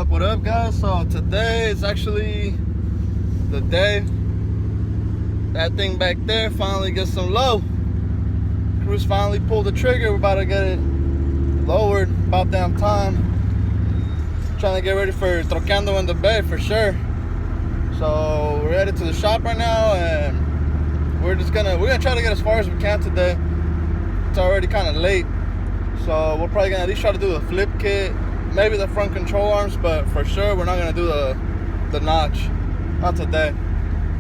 What up, guys? So today is actually the day that thing back there finally gets some low. Cruz finally pulled the trigger. We're about to get it lowered. About damn time. Trying to get ready for troqueando in the bay for sure. So we're headed to the shop right now, and we're gonna try to get as far as we can today. It's already kind of late, so we're probably gonna at least try to do the flip kit, maybe the front control arms, but for sure we're not gonna do the notch, not today.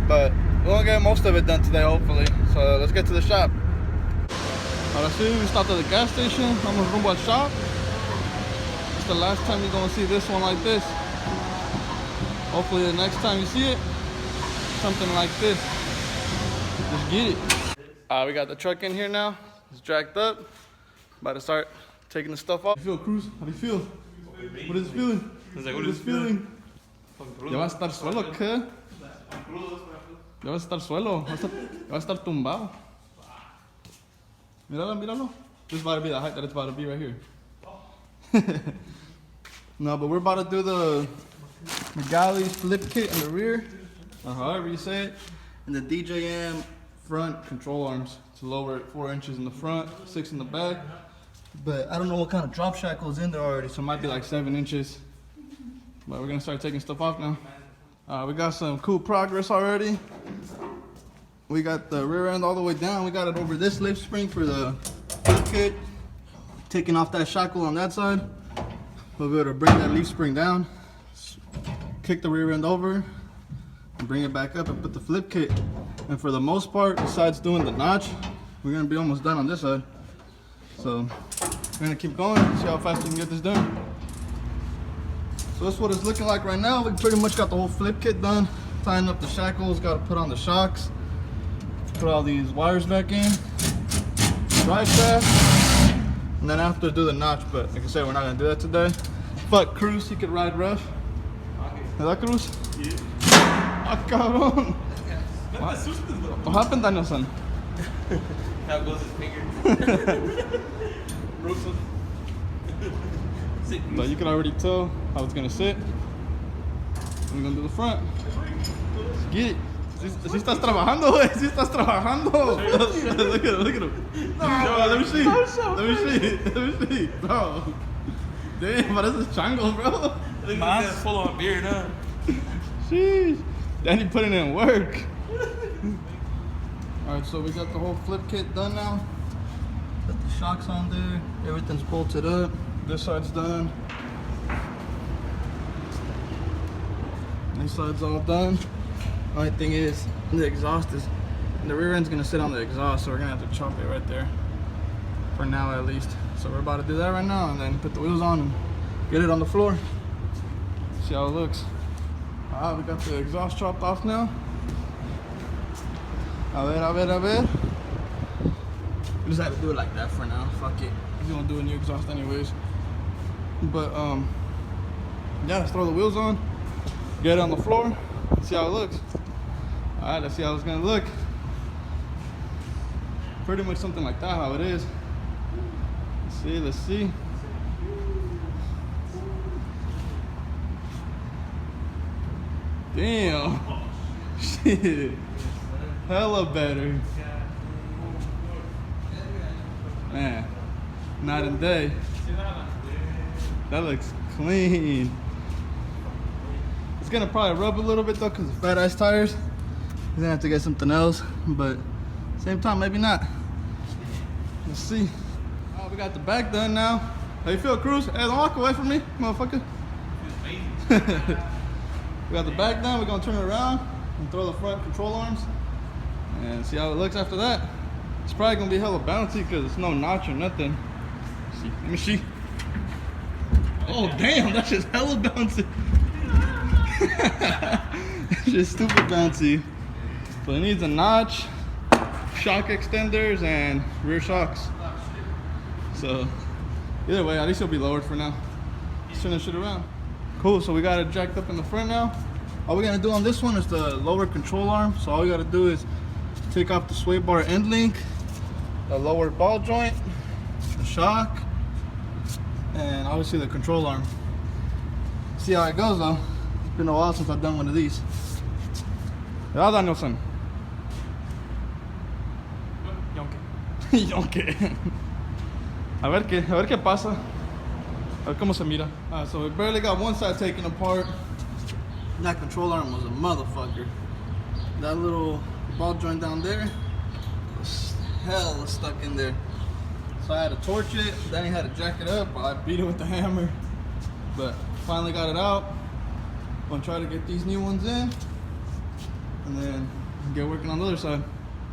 But we'll get most of it done today, hopefully. So let's get to the shop. Ahora sí, we stopped at the gas station. Vamos rumbo al shop. It's the last time you're gonna see this one like this. Hopefully the next time you see it, something like this. Just get it. We got the truck in here now. It's jacked up. About to start taking the stuff off. How do you feel, Cruz? How do you feel? What is it feeling? What is it feeling? Ya va a estar suelo, ¿qué? Ya va a estar suelo. Ya va a estar tumbado. Míralo, míralo. This is about to be the height that it's about to be right here. No, but we're about to do the Galley's flip kit in the rear, or however you say it, and the DJM front control arms to lower it 4 inches in the front, 6 in the back. But I don't know what kind of drop shackle is in there already, so it might be like 7 inches. But we're gonna start taking stuff off now. We got some cool progress already. We got the rear end all the way down. We got it over this lift spring for the flip kit. Taking off that shackle on that side. We'll be able to bring that leaf spring down, kick the rear end over, and bring it back up and put the flip kit. And for the most part, besides doing the notch, we're gonna be almost done on this side. So we're gonna keep going, see how fast we can get this done. So that's what it's looking like right now. We pretty much got the whole flip kit done. Tying up the shackles, gotta put on the shocks, put all these wires back in, drive shaft, and then after do the notch. But like I said, we're not gonna do that today. But Cruz, he could ride rough. Is that Cruz? Yeah. Ah, cabrón. What happened, Daniel-san? How goes his finger? But you can already tell how it's gonna sit. We're gonna do the front. Let's get it. Si estás trabajando, güey. Si estás trabajando. Look at him, look at him. No, let me see. Let me see. Let me see. Bro. Damn, but this is chango, bro. Look at that full on beard, huh? Sheesh. Danny putting in work. Alright, so we got the whole flip kit done now. Got the shocks on there. Everything's bolted up. This side's done. This side's all done. Only thing is, the exhaust is, the rear end's gonna sit on the exhaust, so we're gonna have to chop it right there. For now, at least. So we're about to do that right now, and then put the wheels on and get it on the floor. See how it looks. Alright, we got the exhaust chopped off now. A ver. We just have to do it like that for now. Fuck it. We're gonna do a new exhaust anyways. But yeah, let's throw the wheels on, get it on the floor, see how it looks. Alright, let's see how it's gonna look. Pretty much something like that, how it is. Let's see. Damn. Shit. Hella better. Man, night and day. That looks clean. It's gonna probably rub a little bit though because of fat ass tires. He's gonna have to get something else, but same time, maybe not. Let's see. Oh, we got the back done now. How you feel, Cruz? Hey, don't walk away from me, motherfucker. We got the back done. We're gonna turn it around and throw the front control arms and see how it looks after that. It's probably gonna be hella bouncy because it's no notch or nothing. Let me see. Oh damn, that's just hella bouncy. It's just stupid bouncy. But it needs a notch, shock extenders, and rear shocks. So either way, at least it'll be lowered for now. Let's turn this shit around. Cool, so we got it jacked up in the front now. All we're gonna do on this one is the lower control arm. So all you gotta do is take off the sway bar end link, the lower ball joint, the shock, and obviously the control arm. See how it goes though. It's been a while since I've done one of these. Yeah, Danielson. Yonke. A ver qué pasa. A ver cómo se mira. So we barely got one side taken apart. That control arm was a motherfucker. That little ball joint down there was hell stuck in there. So I had to torch it. Danny had to jack it up while I beat it with the hammer. But finally got it out. I'm gonna try to get these new ones in and then get working on the other side.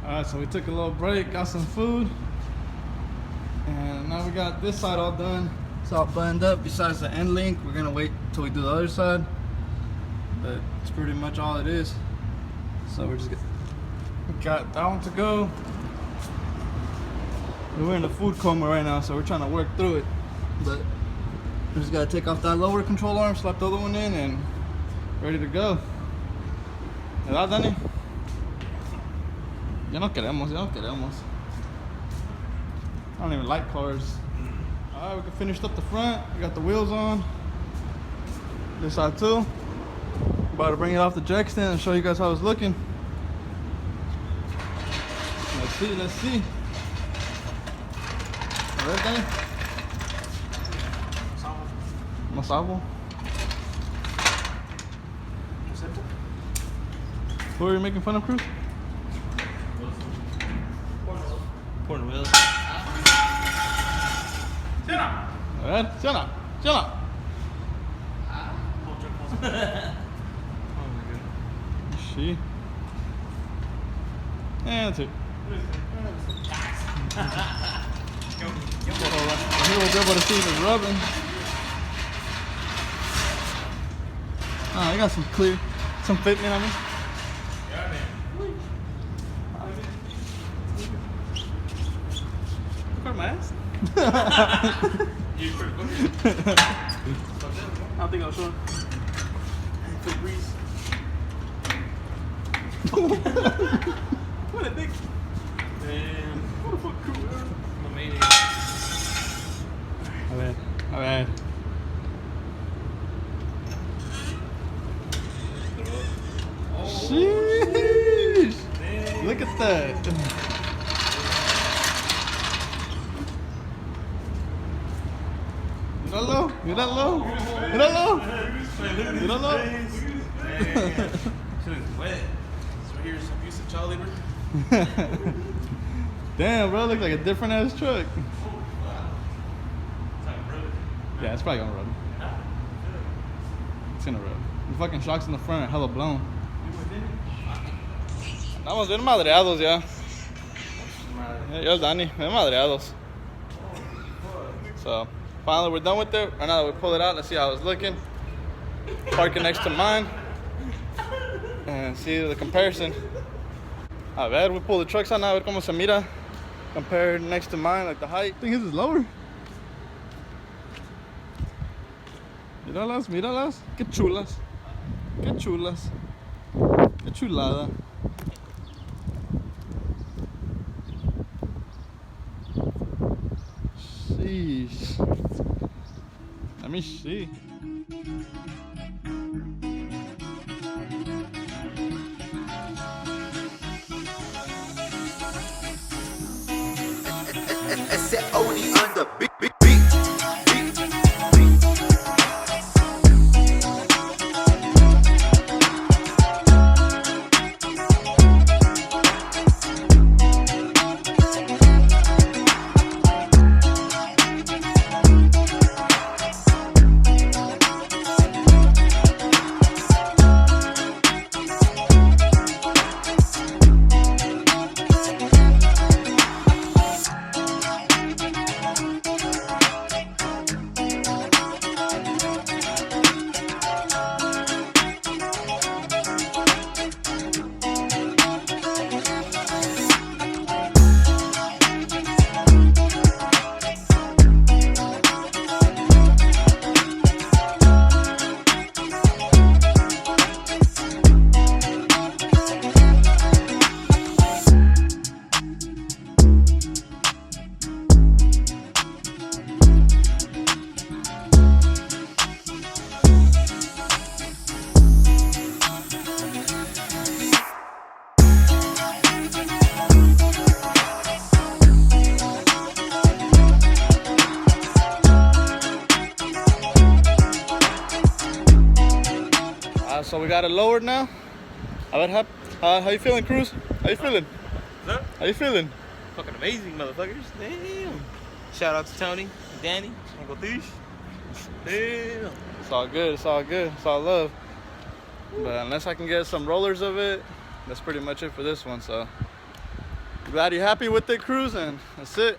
Alright, so we took a little break, got some food, and now we got this side all done. It's all buttoned up besides the end link. We're gonna wait till we do the other side, but it's pretty much all it is. So we got that one to go. We're in the food coma right now, so we're trying to work through it. But we just gotta take off that lower control arm, slap the other one in, and ready to go. ¿Verdad, Dani? Ya no queremos. I don't even like cars. Alright, we finished up the front. We got the wheels on. This side too. About to bring it off the jack stand and show you guys how it's looking. Let's see. Alright, Dani? Masabo. Who are you making fun of, Cruz? Porn wheels. A ver, Sienna. Oh my god. She. And that's it. Here we'll be able to see if it's rubbing. I got some fitment on me. Look at my ass. You pretty I don't think I'll show him. Quick breeze. What a dick. Man. What a fuck cool. I'm a maniac. A ver. Sheesh. Look at that. Míralo. Shit is wet. So here's some abusive child labor. Damn, bro, looks like a different ass truck. It's like really. Yeah, it's probably gonna rub. It's gonna rub. The fucking shocks in the front are hella blown. Estamos bien madreados ya. Ya el Dani, bien madreados. So, finally we're done with it. Right now that we pull it out, let's see how it's looking. Park it next to mine. And see the comparison. A ver, we pull the trucks out now, a ver cómo se mira. Compared next to mine, like the height. I think his is lower. Míralas. Qué chulas. Qué chulada. Sheesh. Let me see. Esse é Oni on the beat. so we got it lowered now. How you feeling, Cruz? How you feeling? What's up? How you feeling? Fucking amazing, motherfuckers. Damn. Shout out to Tony, Danny, Uncle Thish. Damn. It's all good. It's all good. It's all love. But unless I can get some rollers of it, that's pretty much it for this one. So glad you're happy with it, Cruz, and that's it.